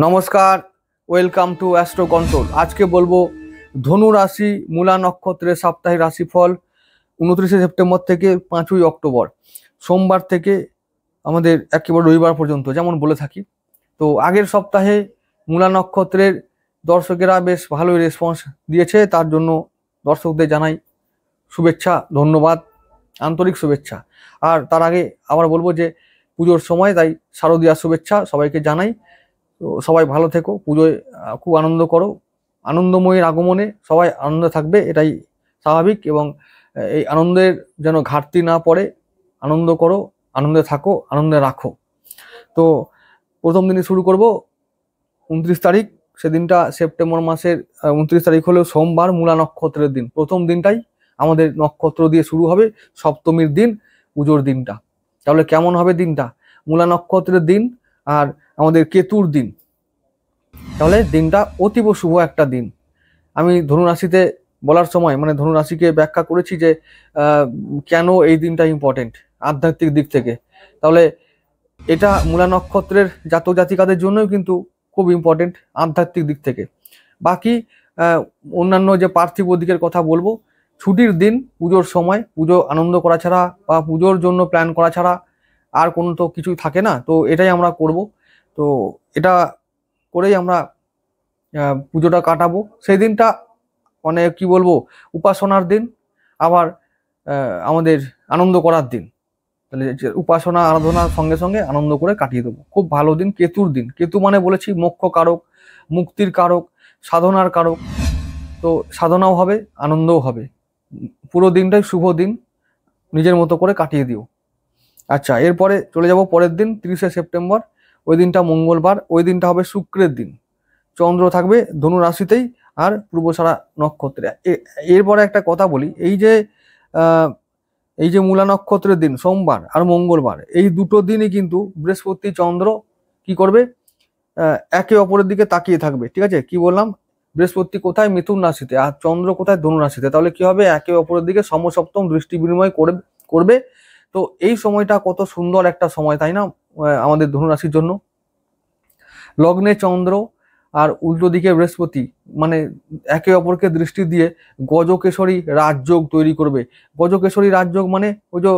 নমস্কার, welcome to astro control. আজকে বলবো ধনু রাশি মূলা নক্ষত্রের সাপ্তাহিক রাশিফল 29শে সেপ্টেম্বর থেকে 5ই অক্টোবর, সোমবার থেকে আমাদের একেবারে রবিবার পর্যন্ত যেমন বলে থাকি। তো আগের সপ্তাহে মূলা নক্ষত্রের দর্শকেরা বেশ ভালোই রেসপন্স দিয়েছে, তার জন্য দর্শকদের জানাই শুভেচ্ছা, ধন্যবাদ, আন্তরিক শুভেচ্ছা। আর তার আগে আবার বলবো যে পুজোর সময়, তাই শারদীয়ার শুভেচ্ছা সবাইকে জানাই। তো সবাই ভালো থেকো, পুজোয় খুব আনন্দ করো, আনন্দময়ীর আগমনে সবাই আনন্দে থাকবে, এটাই স্বাভাবিক। এবং এই আনন্দের যেন ঘাটতি না পড়ে, আনন্দ করো, আনন্দে থাকো, আনন্দে রাখো। তো প্রথম দিনে শুরু করব 29 তারিখ, সেদিনটা সেপ্টেম্বর মাসের 29 তারিখ হলো সোমবার, মূলা নক্ষত্রের দিন। প্রথম দিনটাই আমাদের নক্ষত্র দিয়ে শুরু হবে, সপ্তমীর দিন, পুজোর দিনটা। তাহলে কেমন হবে দিনটা? মূলা নক্ষত্রের দিন আর আমাদের কেতুর দিন, তাহলে দিনটা অতীব শুভ একটা দিন। আমি ধনুরাশিতে বলার সময় মানে ধনুরাশিকে ব্যাখ্যা করেছি যে কেন এই দিনটা ইম্পর্টেন্ট আধ্যাত্মিক দিক থেকে। তাহলে এটা মূলা নক্ষত্রের জাতক জাতিকাদের জন্যও কিন্তু খুব ইম্পর্টেন্ট আধ্যাত্মিক দিক থেকে। বাকি অন্যান্য যে পার্থিব দিকের কথা বলবো, ছুটির দিন, পুজোর সময় পুজো আনন্দ করা ছাড়া বা পুজোর জন্য প্ল্যান করা ছাড়া আর কোনো তো কিছুই থাকে না। তো এটাই আমরা করব। তো এটা করেই আমরা পুজোটা কাটাবো। সেই দিনটা মানে কি বলবো, উপাসনার দিন, আবার আমাদের আনন্দ করার দিন। তাহলে উপাসনা আরাধনার সঙ্গে সঙ্গে আনন্দ করে কাটিয়ে দেবো। খুব ভালো দিন, কেতুর দিন। কেতু মানে বলেছি মোক্ষ কারক, মুক্তির কারক, সাধনার কারক। তো সাধনাও হবে, আনন্দও হবে, পুরো দিনটাই শুভ দিন, নিজের মতো করে কাটিয়ে দিও। আচ্ছা, এরপরে চলে যাব পরের দিন 30শে সেপ্টেম্বর। ওই দিনটা মঙ্গলবার, ওই দিনটা হবে শুক্রের দিন। চন্দ্র থাকবে ধনু রাশিতেই আর পূর্বসারা নক্ষত্রে। এরপরে একটা কথা বলি, এই যে মূলা নক্ষত্রের দিন সোমবার আর মঙ্গলবার, এই দুটো দিনই কিন্তু বৃহস্পতি চন্দ্র কি করবে, একে অপরের দিকে তাকিয়ে থাকবে। ঠিক আছে, কি বললাম? বৃহস্পতি কোথায়? মিথুন রাশিতে, আর চন্দ্র কোথায়? ধনু রাশিতে। তাহলে কি হবে? একে অপরের দিকে সমসপ্তম দৃষ্টি বিনিময় করবে। তো এই সময়টা কত সুন্দর একটা সময়, তাই না? আমাদের ধনু রাশির জন্য লগ্নে চন্দ্র আর উল্টো দিকে বৃহস্পতি, মানে একে অপরকে দৃষ্টি দিয়ে গজকেশরী রাজযোগ তৈরি করবে। গজকেশরী রাজযোগ মানে ওই যে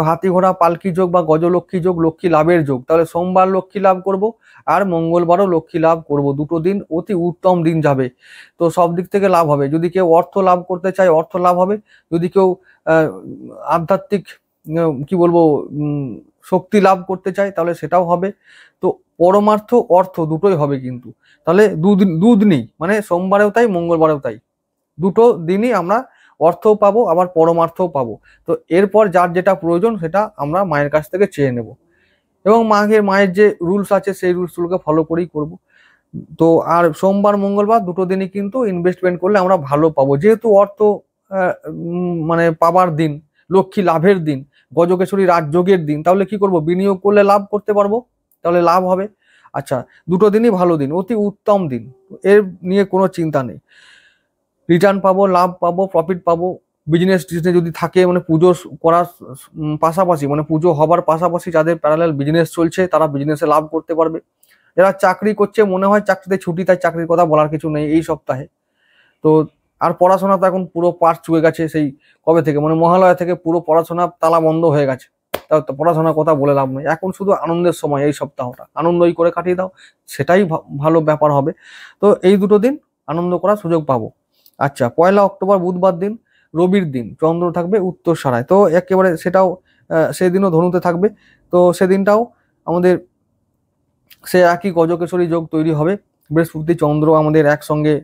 হাতি ঘোড়া পালকি যোগ বা গজলক্ষ্মী যোগ, লক্ষ্মী লাভের যোগ। তাহলে সোমবার লক্ষ্মী লাভ করব আর মঙ্গলবারও লক্ষ্মী লাভ করব। দুটো দিন অতি উত্তম দিন যাবে। তো সব দিক থেকে লাভ হবে। যদি কেউ অর্থ লাভ করতে চায়, অর্থ লাভ হবে। যদি কেউ আধ্যাত্মিক কি বলবো শক্তি লাভ করতে চায়, তাহলে সেটাও হবে। তো পরমার্থ অর্থ দুটোই হবে কিন্তু। তাহলে দুদিনই, মানে সোমবারেও তাই মঙ্গলবারেও তাই, দুটো দিনই আমরা অর্থও পাবো আবার পরমার্থও পাবো। তো এরপর যার যেটা প্রয়োজন সেটা আমরা মায়ের কাছ থেকে চেয়ে নেব, এবং মায়ের যে রুলস আছে সেই রুলসগুলোকে ফলো করেই করব। তো আর সোমবার মঙ্গলবার দুটো দিনই কিন্তু ইনভেস্টমেন্ট করলে আমরা ভালো পাবো, যেহেতু অর্থ মানে পাবার দিন, লক্ষ্মী লাভের দিন, গজকেশরী রাজযোগের দিন। তাহলে কি করব? বিনিয়োগ করলে লাভ করতে পারবো, তাহলে লাভ হবে। আচ্ছা, দুটো দিনই ভালো দিন, অতি উত্তম দিন, এর নিয়ে কোনো চিন্তা নেই। রিটার্ন পাবো, লাভ পাবো, প্রফিট পাবো। বিজনেস যদি থাকে, মানে পুজো করার পাশাপাশি, মানে পুজো হবার পাশাপাশি যাদের প্যারালাল বিজনেস চলছে, তারা বিজনেসে লাভ করতে পারবে। যারা চাকরি করছে, মনে হয় চাকরিতে ছুটি, তাই চাকরির কথা বলার কিছু নেই এই সপ্তাহে। তো আর পড়াশোনা তো এখন পুরো পাঠ চুকে গেছে, সেই কবে থেকে, মানে মহালয়া থেকে পুরো পড়াশোনা তালা বন্ধ হয়ে গেছে। তাও তো পড়াশোনার কথা বলে লাভ নেই, এখন শুধু আনন্দের সময়। এই সপ্তাহটা আনন্দই করে কাটিয়ে দাও, সেটাই ভালো ব্যাপার হবে। তো এই দুটো দিন আনন্দ করার সুযোগ পাবো। আচ্ছা, 1 অক্টোবর বুধবার দিন, রবির দিন, চন্দ্র থাকবে উত্তর সারায়। তো একেবারে সেটাও সেদিনও ধনুতে থাকবে। তো সেদিনটাও আমাদের সে একই গজকেশরী যোগ তৈরি হবে। বৃহস্পতি চন্দ্র আমাদের একসঙ্গে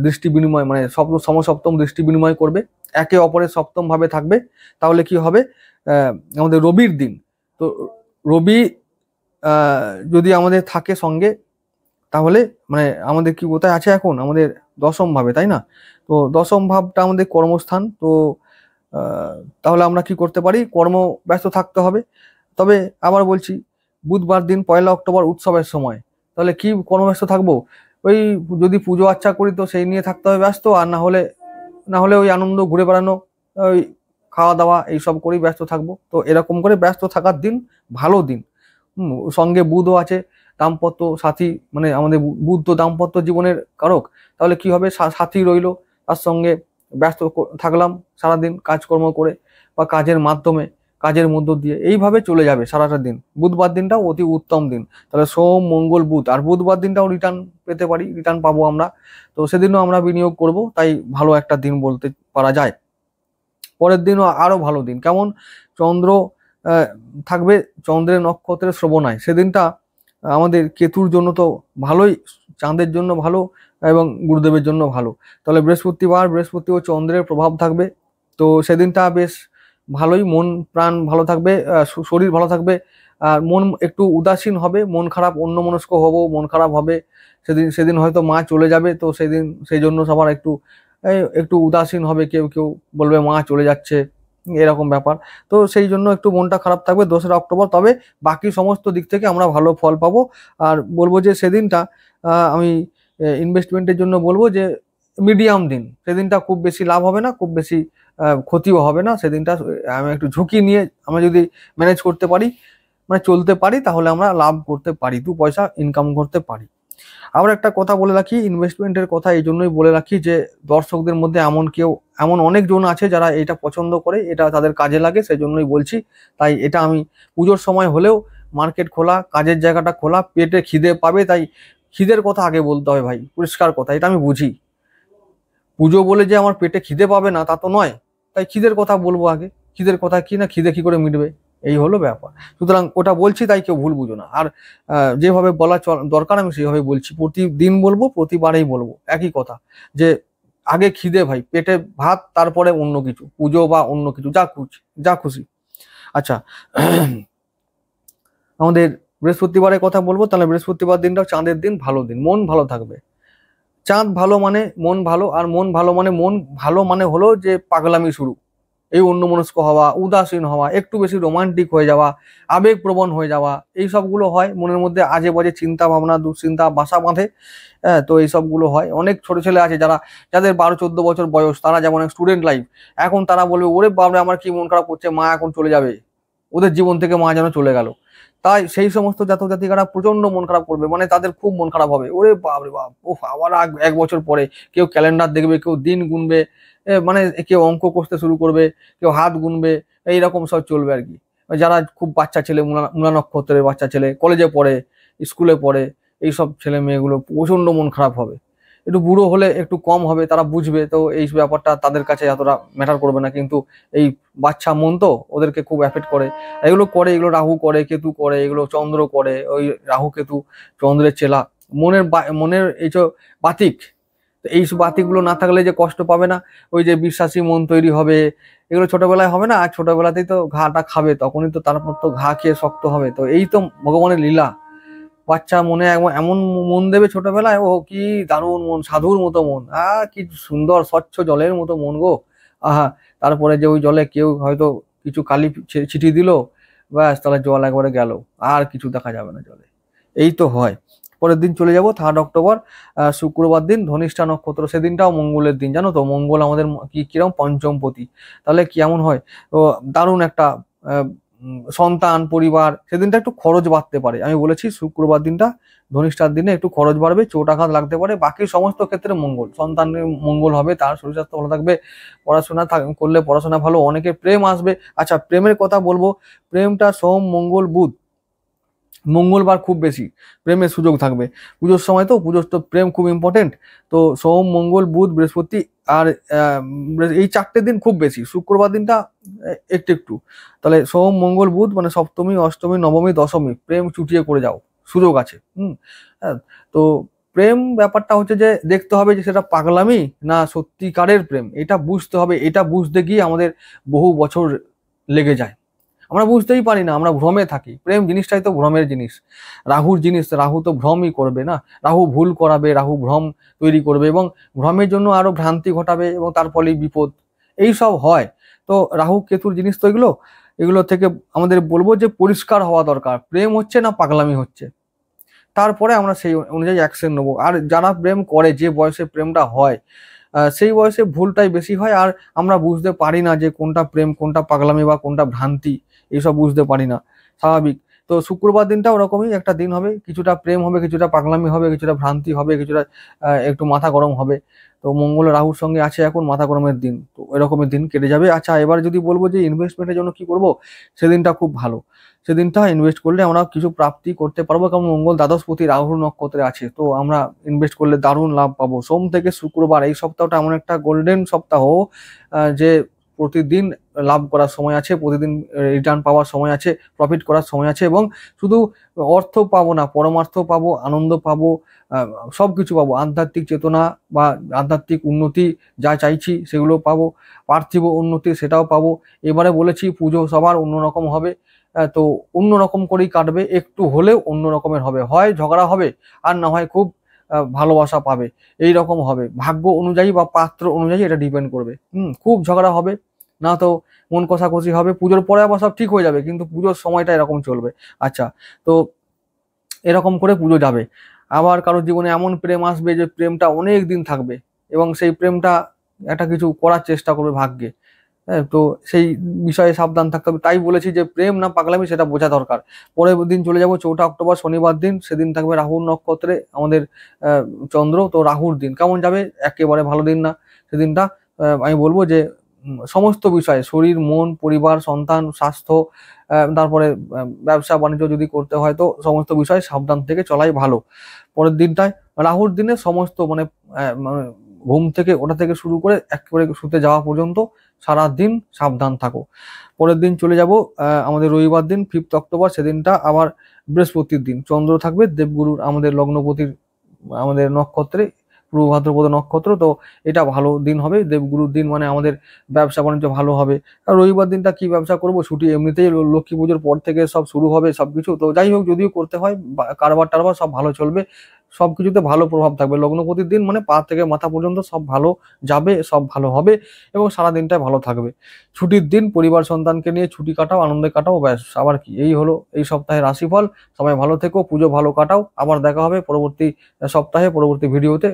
দৃষ্টি বিনিময়, মানে সমসপ্তম দৃষ্টি বিনিময় করবে, একে অপরের সপ্তম ভাবে থাকবে। তাহলে কি হবে? আমাদের রবির দিন, তো রবি যদি আমাদের থাকে সঙ্গে, তাহলে মানে আমাদের কি কোথায় আছে এখন? আমাদের দশম ভাবে, তাই না? তো দশম ভাবটা আমাদের কর্মস্থান। তো তাহলে আমরা কি করতে পারি? কর্ম ব্যস্ত থাকতে হবে। তবে আবার বলছি, বুধবার দিন 1 অক্টোবর উৎসবের সময়, তাহলে কি কর্মব্যস্ত থাকবো? ওই যদি পুজো আচ্ছা করি তো সেই নিয়ে থাকতে হবে ব্যস্ত, আর না হলে ওই আনন্দ, ঘুরে বেড়ানো, ওই খাওয়া দাওয়া এইসব করেই ব্যস্ত থাকবো। তো এরকম করে ব্যস্ত থাকার দিন, ভালো দিন। সঙ্গে বুধও আছে, দাম্পত্য সাথী, মানে আমাদের বুধ তো দাম্পত্য জীবনের কারক, তাহলে কি হবে, সাথী রইলো, তার সঙ্গে ব্যস্ত থাকলাম সারাদিন কাজকর্ম করে বা কাজের মাধ্যমে, কাজের মধ্য দিয়ে, এইভাবে চলে যাবে সারাটা দিন। বুধবার দিনটাও অতি উত্তম দিন। তাহলে সোম মঙ্গল বুধ, আর বুধবার দিনটাও রিটার্ন পেতে পারি, রিটার্ন পাবো আমরা, তো সেদিনও আমরা বিনিয়োগ করব, তাই ভালো একটা দিন বলতে পারা যায়। পরের দিনও আরো ভালো দিন, কেমন, চন্দ্র থাকবে চন্দ্রের নক্ষত্রের শ্রবণায়, সেদিনটা আমাদের কেতুর জন্য তো ভালোই, চাঁদের জন্য ভালো এবং গুরুদেবের জন্য ভালো। তাহলে বৃহস্পতিবার, বৃহস্পতি ও চন্দ্রের প্রভাব থাকবে, তো সেদিনটা বেশ ভালোই, মন প্রাণ ভালো থাকবে, শরীর ভালো থাকবে, আর মন একটু উদাসীন হবে, মন খারাপ, অন্যমনস্ক হব, মন খারাপ হবে। সেদিন সেদিন হয়তো মা চলে যাবে, তো সেদিন সেই জন্য সবার একটু একটু উদাসীন হবে, কেউ কেউ বলবে মা চলে যাচ্ছে, এরকম ব্যাপার। তো সেই জন্য একটু মনটা খারাপ থাকবে 2রা অক্টোবর, তবে বাকি সমস্ত দিক থেকে আমরা ভালো ফল পাবো। আর বলবো যে সেদিনটা আমি ইনভেস্টমেন্টের জন্য বলবো যে মিডিয়াম দিন, সেদিনটা খুব বেশি লাভ হবে না, খুব বেশি ক্ষতিও হবে না। সেদিনটা আমি একটু ঝুঁকি নিয়ে আমরা যদি ম্যানেজ করতে পারি, মানে চলতে পারি, তাহলে আমরা লাভ করতে পারি, 2 পয়সা ইনকাম করতে পারি। আবার একটা কথা বলে রাখি, ইনভেস্টমেন্টের কথা এই জন্যই বলে রাখি যে দর্শকদের মধ্যে এমন অনেকজন আছে যারা এটা পছন্দ করে, এটা তাদের কাজে লাগে, সেই জন্যই বলছি। তাই এটা আমি পুজোর সময় হলেও মার্কেট খোলা, কাজের জায়গাটা খোলা, পেটে খিদে পাবে, তাই খিদের কথা আগে বলতে হবে ভাই, পরিষ্কার কথা, এটা আমি বুঝি। পুজো বলে যে আমার পেটে খিদে পাবে না তা তো নয়, তাই খিদের কথা বলবো আগে। খিদের কথা কি না, খিদে কি করে মিটবে, এই হলো ব্যাপার। সুতরাং ওটা বলছি, তাই কেউ ভুল বুঝো না। আর যেভাবে বলা দরকার আমি সেইভাবে বলছি, প্রতিদিন বলবো, প্রতিবারেই বলবো একই কথা, যে আগে খিদে ভাই, পেটে ভাত, তারপরে অন্য কিছু, পুজো বা অন্য কিছু, যা খুশি। আচ্ছা, আমাদের বৃহস্পতিবারের কথা বলবো, তাহলে বৃহস্পতিবার দিনটাও চাঁদের দিন, ভালো দিন, মন ভালো থাকবে। চাঁদ ভালো মানে মন ভালো, আর মন ভালো মানে হলো যে পাগলামি শুরু, এই অন্যমনস্ক হওয়া, উদাসীন হওয়া, একটু বেশি রোমান্টিক হয়ে যাওয়া, আবেগপ্রবণ হয়ে যাওয়া, এই সবগুলো হয়। মনের মধ্যে আজে বাজে চিন্তা ভাবনা, দুশ্চিন্তা বাসা বাঁধে। হ্যাঁ, তো এই সবগুলো হয়। অনেক ছোট ছেলে আছে যাদের 12-14 বছর বয়স, তারা যেমন স্টুডেন্ট লাইফ, এখন তারা বলবে ওরে বাবরে আমার কি মন খারাপ করছে, মা এখন চলে যাবে, ওদের জীবন থেকে মা যেন চলে গেল। তাই সেই সমস্ত জাতক জাতিকারা প্রচন্ড মন খারাপ করবে, মানে তাদের খুব মন খারাপ হবে, ওরে বাপরে বাপ, ও আবার 1 বছর পরে। কেউ ক্যালেন্ডার দেখবে, কেউ দিন গুনবে, মানে কেউ অঙ্ক কষতে শুরু করবে, কেউ হাত গুনবে, এইরকম সব চলবে আর কি। যারা খুব বাচ্চা ছেলে, মূলা নক্ষত্রের বাচ্চা ছেলে, কলেজে পড়ে, স্কুলে পড়ে, এইসব ছেলে মেয়েগুলো প্রচন্ড মন খারাপ হবে। একটু বুড়ো হলে একটু কম হবে, তারা বুঝবে, তো এই ব্যাপারটা তাদের কাছে এতটা ম্যাটার করবে না। কিন্তু এই বাচ্চা মন তো ওদেরকে খুব এফেক্ট করে। এগুলো রাহু করে, কেতু করে, এগুলো চন্দ্র করে, ওই রাহু কেতু চন্দ্রের চেলা, মনের এই যে বাতিক, এই বাতিকগুলো না থাকলে যে কষ্ট পাবে না, ওই যে বিশ্বাসী মন তৈরি হবে, এগুলো ছোটবেলায় হবে না, আর ছোটবেলাতেই তো ঘাটা খাবে, তখনই তো তারপর তো ঘা খেয়ে শক্ত হবে। তো এই তো ভগবানের লীলা, বাচ্চা মনে এমন মন দেবে ছোটবেলায়, ও কি দারুণ মন, সাধুর মতো মন, কি সুন্দর স্বচ্ছ জলের মতো মন গো, আহা। তারপরে যে ওই জলে কেউ হয়তো কিছু কালি ছিটিয়ে দিল, ব্যাস, তাহলে জল একবারে গেল, আর কিছু দেখা যাবে না জলে। এই তো হয়। পরের দিন চলে যাব 3 অক্টোবর, শুক্রবার দিন, ধনিষ্ঠা নক্ষত্র, সেদিনটাও মঙ্গলের দিন, জানো তো, মঙ্গল আমাদের কিরকম পঞ্চমপতি। তাহলে কেমন হয়, তো দারুণ একটা সন্তান, পরিবার, সেদিনটা একটু খরচ বাড়তে পারে। আমি বলেছি শুক্রবার দিনটা, ধনিষ্ঠার দিনে একটু খরচ বাড়বে, চোট আঘাত লাগতে পারে, বাকি সমস্ত ক্ষেত্রে মঙ্গল, সন্তানের মঙ্গল হবে, তার শরীর স্বাস্থ্য ভালো থাকবে, পড়াশোনা করলে পড়াশোনা ভালো, অনেকের প্রেম আসবে। আচ্ছা, প্রেমের কথা বলবো, প্রেমটা সোম মঙ্গল বুধ, মঙ্গলবার খুব বেশি প্রেমের সুযোগ থাকবে। পুজোর সময় তো, পুজোর তো প্রেম খুব ইম্পর্টেন্ট। তো সোম মঙ্গল বুধ বৃহস্পতি, আর এই 4টে দিন খুব বেশি, শুক্রবার দিনটা একটু একটু। তাহলে সোম মঙ্গল বুধ মানে সপ্তমী, অষ্টমী, নবমী, দশমী প্রেম চুটিয়ে করে যাও, সুযোগ আছে। হ্যাঁ, তো প্রেম ব্যাপারটা হচ্ছে যে দেখতে হবে যে সেটা পাগলামি না সত্যিকারের প্রেম, এটা বুঝতে হবে। এটা বুঝতে গিয়ে আমাদের বহু বছর লেগে যায়, আমরা বুঝতেই পারি না, আমরা ভ্রমে থাকি। প্রেম জিনিসটাই তো ভ্রমের জিনিস, রাহুর জিনিস, রাহু তো ভ্রমই করবে না, রাহু ভুল করাবে, রাহু ভ্রম তৈরি করবে, এবং ভ্রমের জন্য আরো ভ্রান্তি ঘটাবে, এবং তার ফলেই বিপদ, এই সব হয়। তো রাহু কেতুর জিনিস তো এগুলো, এগুলো থেকে আমাদের বলবো যে পরিষ্কার হওয়া দরকার, প্রেম হচ্ছে না পাগলামি হচ্ছে, তারপরে আমরা সেই অনুযায়ী অ্যাকশন নেবো। আর যারা প্রেম করে, যে বয়সে প্রেমটা হয়, সেই বয়সে ভুলটাই বেশি হয়, আর আমরা বুঝতে পারি না যে কোনটা প্রেম, কোনটা পাগলামি, বা কোনটা ভ্রান্তি, এইসব বুঝতে পারি না, স্বাভাবিক। তো শুক্রবার দিনটা ওরকমই একটা দিন হবে, কিছুটা প্রেম হবে, কিছুটা পাগলামি হবে, কিছুটা ভ্রান্তি হবে, কিছুটা একটু মাথা গরম হবে। তো মঙ্গল রাহুর সঙ্গে আছে এখন, মাথা গরমের দিন, তো এরকমের দিন কেটে যাবে। আচ্ছা, এবার যদি বলবো যে ইনভেস্টমেন্টের জন্য কি করব, সেদিনটা খুব ভালো। সেদিনটা ইনভেস্ট করলে আমরা কিছু প্রাপ্তি করতে পারবো, কারণ মঙ্গল দ্বাদশপতি রাহু নক্ষত্রে আছে, তো আমরা ইনভেস্ট করলে দারুণ লাভ পাবো। সোম থেকে শুক্রবার এই সপ্তাহটা এমন একটা গোল্ডেন সপ্তাহ, যে প্রতিদিন লাভ করার সময় আছে, প্রতিদিন রিটার্ন পাওয়ার সময় আছে, প্রফিট করার সময় আছে, এবং শুধু অর্থ পাবো না, পরমার্থ পাবো, আনন্দ পাবো, সবকিছু পাবো, আধ্যাত্মিক চেতনা বা আধ্যাত্মিক উন্নতি যা চাইছি সেগুলো পাবো, পার্থিব উন্নতি সেটাও পাবো। এবারে বলেছি পুজো সবার অন্যরকম হবে, তো অন্যরকম করেই কাটবে, একটু হলেও অন্য রকমের হবে, হয় ঝগড়া হবে আর না হয় খুব ভালোবাসা পাবে, এই রকম হবে। ভাগ্য অনুযায়ী বা পাত্র অনুযায়ী এটা ডিপেন্ড করবে। খুব ঝগড়া হবে, না তো মন কষাকষি হবে, পুজোর পরে আবার সব ঠিক হয়ে যাবে, কিন্তু পুজোর সময়টা এরকম চলবে। আচ্ছা, তো এরকম করে পুজো যাবে। আবার কারোর জীবনে এমন প্রেম আসবে যে প্রেমটা অনেক দিন থাকবে, এবং সেই প্রেমটা একটা কিছু করার চেষ্টা করবে ভাগ্যে। হ্যাঁ, তো সেই বিষয়ে সাবধান থাকতে হবে। তাই বলেছি যে প্রেম না পাগলামি সেটা বোঝা দরকার। পরের দিন চলে যাব 4 অক্টোবর শনিবার দিন, সেদিন থাকবে রাহুর নক্ষত্রে আমাদের চন্দ্র। তো রাহুর দিন কেমন যাবে? একেবারে ভালো দিন না সেদিনটা। আমি বলবো যে সমস্ত বিষয়ে, শরীর, মন, পরিবার, সন্তান, স্বাস্থ্য, তারপরে ব্যবসা বাণিজ্য যদি করতে হয়, তো সমস্ত বিষয়ে সাবধান থেকে চলাই ভালো। পরের দিনটায় রাহুর দিনে সমস্ত মানে ঘুম থেকে ওঠা থেকে শুরু করে একেবারে শুতে যাওয়া পর্যন্ত সারা দিন সাবধান থাকো। পরের দিন চলে যাব আমাদের রবিবার দিন 5 অক্টোবর, সেদিনটা আবার বৃহস্পতির দিন, চন্দ্র থাকবে দেবগুরুর আমাদের লগ্নপতির আমাদের নক্ষত্রে, পূর্ব ভাদ্রপদ নক্ষত্র। তো এটা ভালো দিন হবে, দেবগুরুর দিন মানে আমাদের ব্যবসা বাণিজ্য ভালো হবে। আর রবিবার দিনটা কি ব্যবসা করব, ছুটি, এমনিতেই লক্ষ্মী পুজোর পর থেকে সব শুরু হবে সবকিছু। তো যাই হোক, যদিও করতে হয় কারবার টারবার সব ভালো চলবে, সবকিছুতে ভালো প্রভাব থাকবে। লগ্নপতির দিন মানে পা থেকে মাথা পর্যন্ত সব ভালো যাবে, সব ভালো হবে, এবং সারা দিনটাই ভালো থাকবে। ছুটির দিন পরিবার সন্তানকে নিয়ে ছুটি কাটাও, আনন্দে কাটাও, ব্যাস। আবার কি, এই হলো এই সপ্তাহের রাশিফল। সবাই ভালো থেকো, পুজো ভালো কাটাও। আবার দেখা হবে পরবর্তী সপ্তাহে পরবর্তী ভিডিওতে।